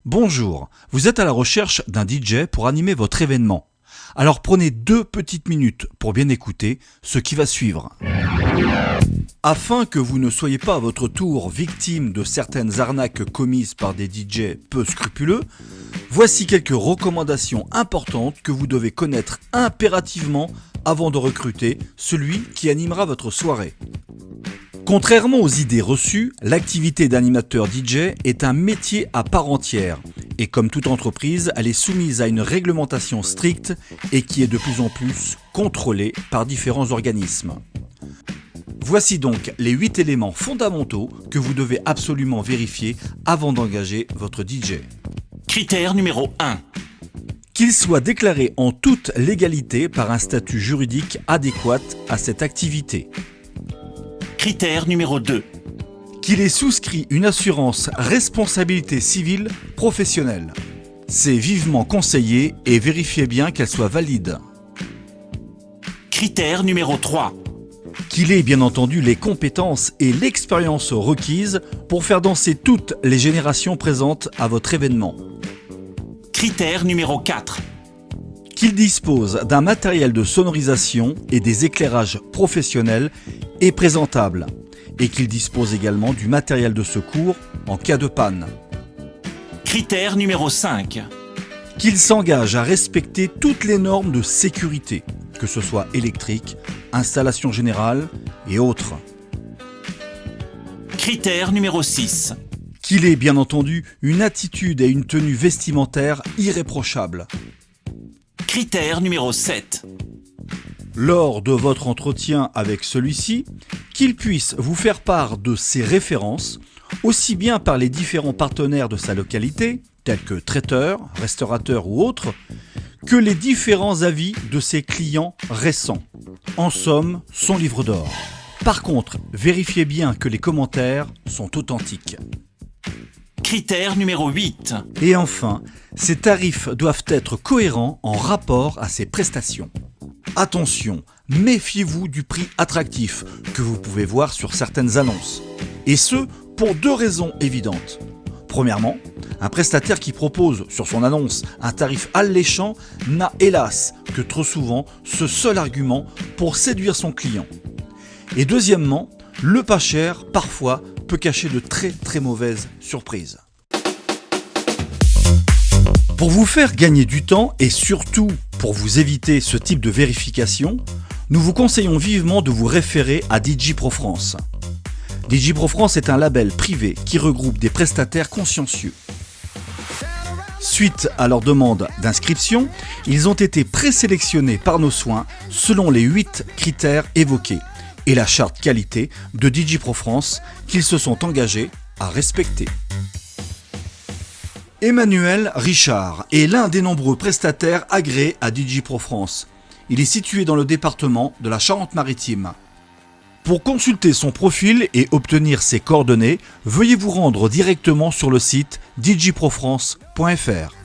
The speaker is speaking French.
Bonjour, vous êtes à la recherche d'un DJ pour animer votre événement. Alors prenez 2 petites minutes pour bien écouter ce qui va suivre. Afin que vous ne soyez pas à votre tour victime de certaines arnaques commises par des DJ peu scrupuleux, voici quelques recommandations importantes que vous devez connaître impérativement avant de recruter celui qui animera votre soirée. Contrairement aux idées reçues, l'activité d'animateur DJ est un métier à part entière et comme toute entreprise, elle est soumise à une réglementation stricte et qui est de plus en plus contrôlée par différents organismes. Voici donc les 8 éléments fondamentaux que vous devez absolument vérifier avant d'engager votre DJ. Critère numéro 1. Qu'il soit déclaré en toute légalité par un statut juridique adéquat à cette activité. Critère numéro 2. Qu'il ait souscrit une assurance responsabilité civile professionnelle. C'est vivement conseillé et vérifiez bien qu'elle soit valide. Critère numéro 3. Qu'il ait bien entendu les compétences et l'expérience requises pour faire danser toutes les générations présentes à votre événement. Critère numéro 4. Qu'il dispose d'un matériel de sonorisation et des éclairages professionnels et présentables, et qu'il dispose également du matériel de secours en cas de panne. Critère numéro 5. Qu'il s'engage à respecter toutes les normes de sécurité, que ce soit électrique, installation générale et autres. Critère numéro 6. Qu'il ait bien entendu une attitude et une tenue vestimentaire irréprochables. Critère numéro 7. Lors de votre entretien avec celui-ci, qu'il puisse vous faire part de ses références, aussi bien par les différents partenaires de sa localité, tels que traiteurs, restaurateurs ou autres, que les différents avis de ses clients récents. En somme, son livre d'or. Par contre, vérifiez bien que les commentaires sont authentiques. Critère numéro 8. Et enfin, ces tarifs doivent être cohérents en rapport à ses prestations. Attention, méfiez-vous du prix attractif que vous pouvez voir sur certaines annonces. Et ce, pour 2 raisons évidentes. Premièrement, un prestataire qui propose sur son annonce un tarif alléchant n'a hélas que trop souvent ce seul argument pour séduire son client. Et deuxièmement, le pas cher, parfois, peut cacher de très mauvaises surprises. Pour vous faire gagner du temps et surtout pour vous éviter ce type de vérification, nous vous conseillons vivement de vous référer à DJ Pro France. DJ Pro France est un label privé qui regroupe des prestataires consciencieux. Suite à leur demande d'inscription, ils ont été présélectionnés par nos soins selon les 8 critères évoqués et la charte qualité de DJ Pro France qu'ils se sont engagés à respecter. Emmanuel Richard est l'un des nombreux prestataires agréés à DJ Pro France. Il est situé dans le département de la Charente-Maritime. Pour consulter son profil et obtenir ses coordonnées, veuillez vous rendre directement sur le site djprofrance.fr.